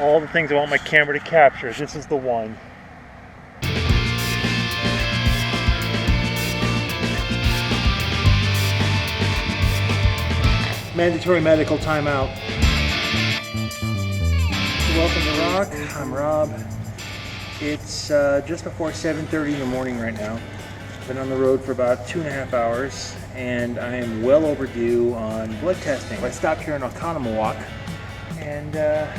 all the things I want my camera to capture. This is the one. Mandatory medical timeout. Welcome to ROCC. I'm Rob. It's just before 7:30 in the morning right now. I've been on the road for about 2.5 hours, and I am well overdue on blood testing. I stopped here in Milwaukee, and yeah,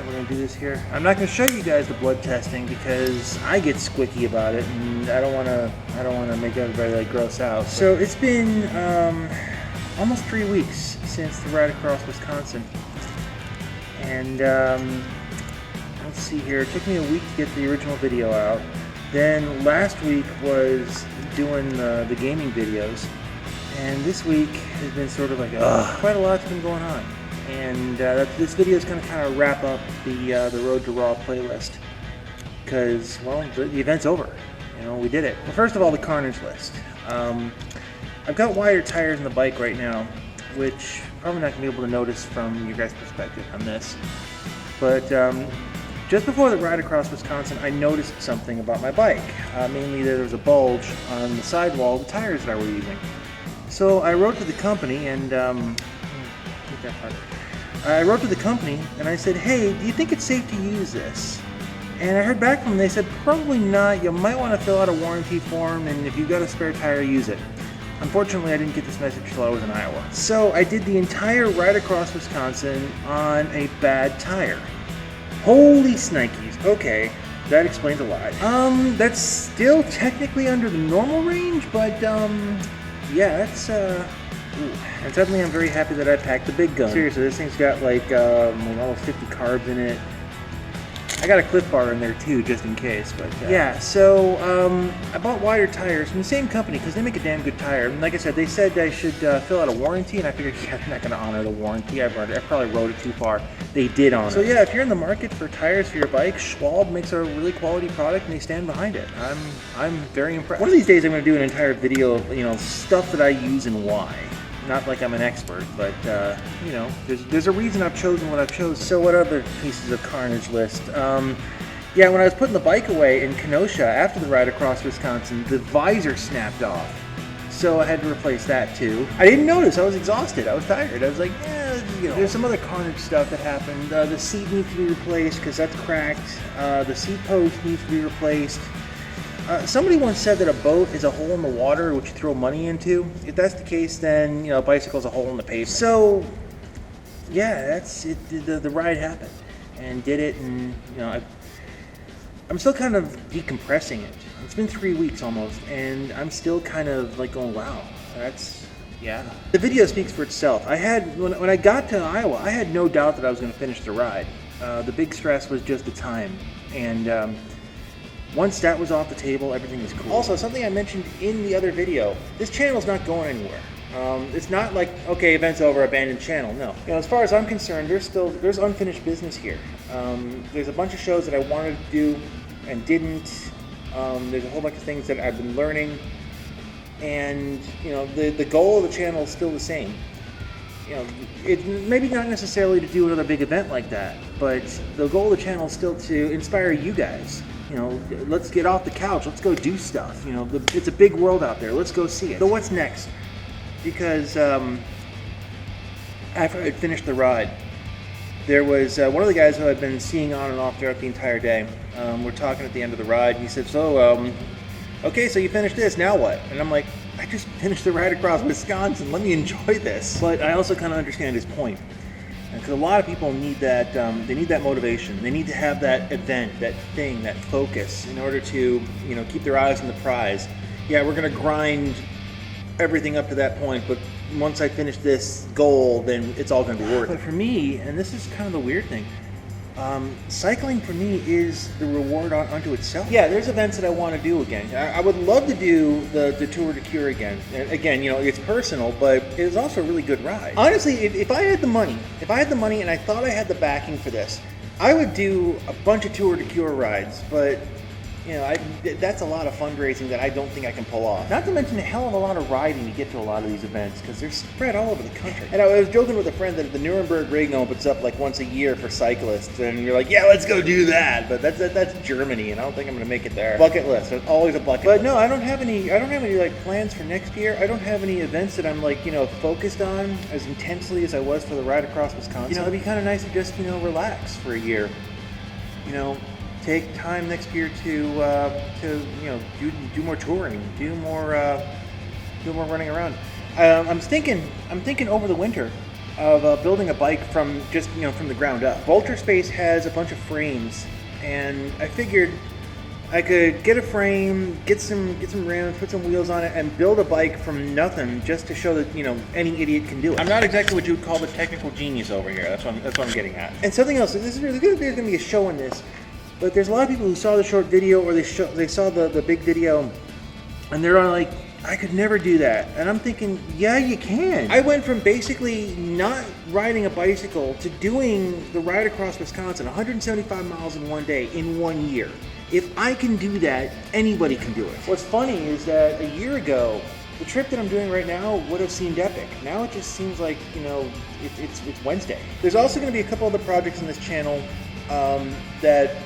we're gonna do this here. I'm not gonna show you guys the blood testing because I get squicky about it, and I don't wanna make everybody like gross out. So it's been almost 3 weeks since the Ricde Across Wisconsin, and let's see here. It took me a week to get the original video out. Then last week was doing the gaming videos, and this week has been sort of like quite a lot's been going on. And this video is going to kind of wrap up the Road to Raw playlist because, well, the event's over. You know, we did it. Well, first of all, the carnage list. I've got wider tires on the bike right now, which probably not going to be able to notice from your guys' perspective on this. But just before the Ricde Across Wisconsin, I noticed something about my bike. Mainly there was a bulge on the sidewall of the tires that I were using. So I wrote to the company and I wrote to the company and I said, hey, do you think it's safe to use this? And I heard back from them. They said, probably not. You might want to fill out a warranty form, and if you've got a spare tire, use it. Unfortunately, I didn't get this message until I was in Iowa. So I did the entire Ricde Across Wisconsin on a bad tire. Holy snikes. Okay, that explains a lot. That's still technically under the normal range, but yeah, that's and suddenly I'm very happy that I packed the big gun. Seriously, this thing's got like almost 50 carbs in it. I got a Cliff Bar in there too, just in case. But yeah, so I bought wider tires from the same company because they make a damn good tire. And like I said, they said I should fill out a warranty, and I figured, yeah, they're not going to honor the warranty. I probably wrote it too far. They did honor it. So yeah, if you're in the market for tires for your bike, Schwalbe makes a really quality product, and they stand behind it. I'm very impressed. One of these days, I'm going to do an entire video of stuff that I use and why. Not like I'm an expert, but there's a reason I've chosen what I've chosen. So what other pieces of carnage list? Yeah, when I was putting the bike away in Kenosha after the Ricde Across Wisconsin, the visor snapped off. So I had to replace that too. I didn't notice. I was exhausted. I was tired. I was like, There's some other carnage stuff that happened. The seat needs to be replaced because that's cracked. The seat post needs to be replaced. Somebody once said that a boat is a hole in the water which you throw money into. If that's the case, then a bicycle's a hole in the pavement. So yeah, that's it. The ride happened and did it, and I'm still kind of decompressing it. It's been 3 weeks almost, and I'm still kind of like going, wow, that's yeah. The video speaks for itself. I had when I got to Iowa, I had no doubt that I was going to finish the ride. The big stress was just the time, and once that was off the table, everything was cool. Also, something I mentioned in the other video, this channel's not going anywhere. It's not like, okay, event's over, abandoned channel. No. As far as I'm concerned, there's unfinished business here. There's a bunch of shows that I wanted to do and didn't. There's a whole bunch of things that I've been learning. And, the goal of the channel is still the same. It maybe not necessarily to do another big event like that, but the goal of the channel is still to inspire you guys. Let's get off the couch. Let's go do stuff. It's a big world out there. Let's go see it. So what's next? Because after I'd finished the ride, there was one of the guys who I'd been seeing on and off throughout the entire day. We're talking at the end of the ride, and he said, so, okay, so you finished this, now what? And I'm like, I just finished the Ricde Across Wisconsin. Let me enjoy this. But I also kind of understand his point. Because a lot of people need that, they need that motivation. They need to have that event, that thing, that focus in order to, keep their eyes on the prize. Yeah, we're going to grind everything up to that point, but once I finish this goal, then it's all going to be worth it. But for me, and this is kind of the weird thing, cycling for me is the reward unto itself. Yeah, there's events that I want to do again. I would love to do the Tour de Cure again. And again, it's personal, but it is also a really good ride. Honestly, if I had the money and I thought I had the backing for this, I would do a bunch of Tour de Cure rides, but You know, that's a lot of fundraising that I don't think I can pull off. Not to mention a hell of a lot of riding to get to a lot of these events because they're spread all over the country. And I was joking with a friend that the Nuremberg Ring opens up like once a year for cyclists, and you're like, yeah, let's go do that. But that's Germany, and I don't think I'm going to make it there. Bucket list. There's always a bucket list. But no, I don't have any like plans for next year. I don't have any events that I'm like, you know, focused on as intensely as I was for the Ride Across Wisconsin. You know, it'd be kind of nice to just, you know, relax for a year. You know, take time next year to you know, do more touring, do more running around. I'm thinking over the winter of building a bike from just, you know, from the ground up. Vulture Space has a bunch of frames, and I figured I could get a frame, get some rims, put some wheels on it, and build a bike from nothing just to show that, you know, any idiot can do it. I'm not exactly what you would call the technical genius over here. That's what I'm getting at. And something else. There's going to be a show in this. But there's a lot of people who saw the short video or they saw the big video, and they're like, I could never do that. And I'm thinking, yeah, you can. I went from basically not riding a bicycle to doing the Ride Across Wisconsin, 175 miles in one day, in 1 year. If I can do that, anybody can do it. What's funny is that a year ago, the trip that I'm doing right now would have seemed epic. Now it just seems like, you know, it's Wednesday. There's also going to be a couple other projects on this channel that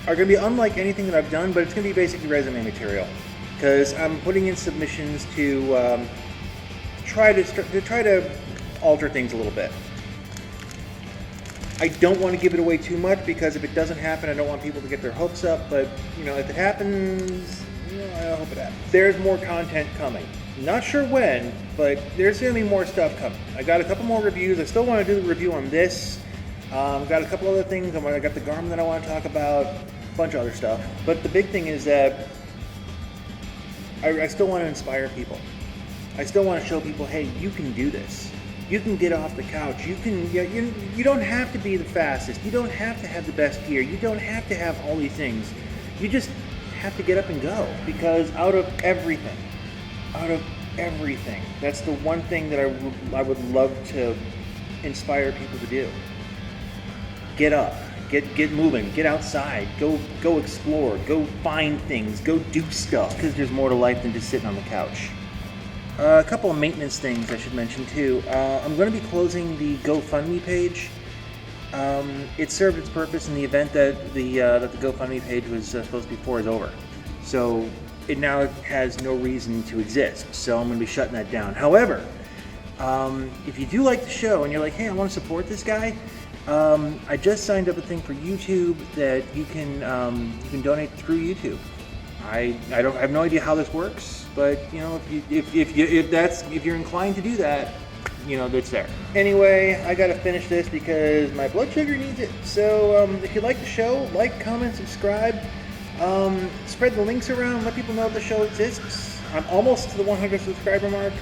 are going to be unlike anything that I've done, but it's going to be basically resume material, because I'm putting in submissions to try to alter things a little bit. I don't want to give it away too much, because if it doesn't happen, I don't want people to get their hopes up. But you know, if it happens, you know, I hope it happens. There's more content coming. Not sure when, but there's going to be more stuff coming. I got a couple more reviews. I still want to do the review on this. Got a couple other things. I got the Garmin that I want to talk about, a bunch of other stuff. But the big thing is that I still want to inspire people. I still want to show people, hey, you can do this. You can get off the couch. You don't have to be the fastest. You don't have to have the best gear. You don't have to have all these things. You just have to get up and go. Because out of everything, that's the one thing that I would love to inspire people to do. Get up, get moving, get outside, go explore, go find things, go do stuff, because there's more to life than just sitting on the couch. A couple of maintenance things I should mention too. I'm going to be closing the GoFundMe page. It served its purpose in the event that the GoFundMe page was supposed to be for is over. So it now has no reason to exist. So I'm going to be shutting that down. However, if you do like the show and you're like, hey, I want to support this guy, I just signed up a thing for YouTube that you can donate through YouTube. I have no idea how this works, but you know, if you're inclined to do that, you know, it's there. Anyway, I gotta finish this because my blood sugar needs it. So if you like the show, like, comment, subscribe, spread the links around, let people know the show exists. I'm almost to the 100 subscriber mark.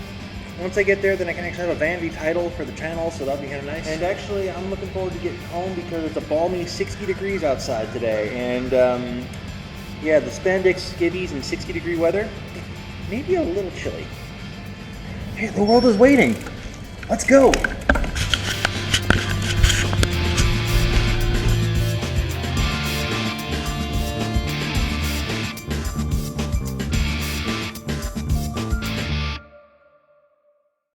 Once I get there, then I can actually have a vanity title for the channel, so that'll be kind of nice. And actually, I'm looking forward to getting home because it's a balmy 60 degrees outside today. And yeah, the spandex skivvies in 60-degree weather, maybe a little chilly. Hey, the world is waiting. Let's go.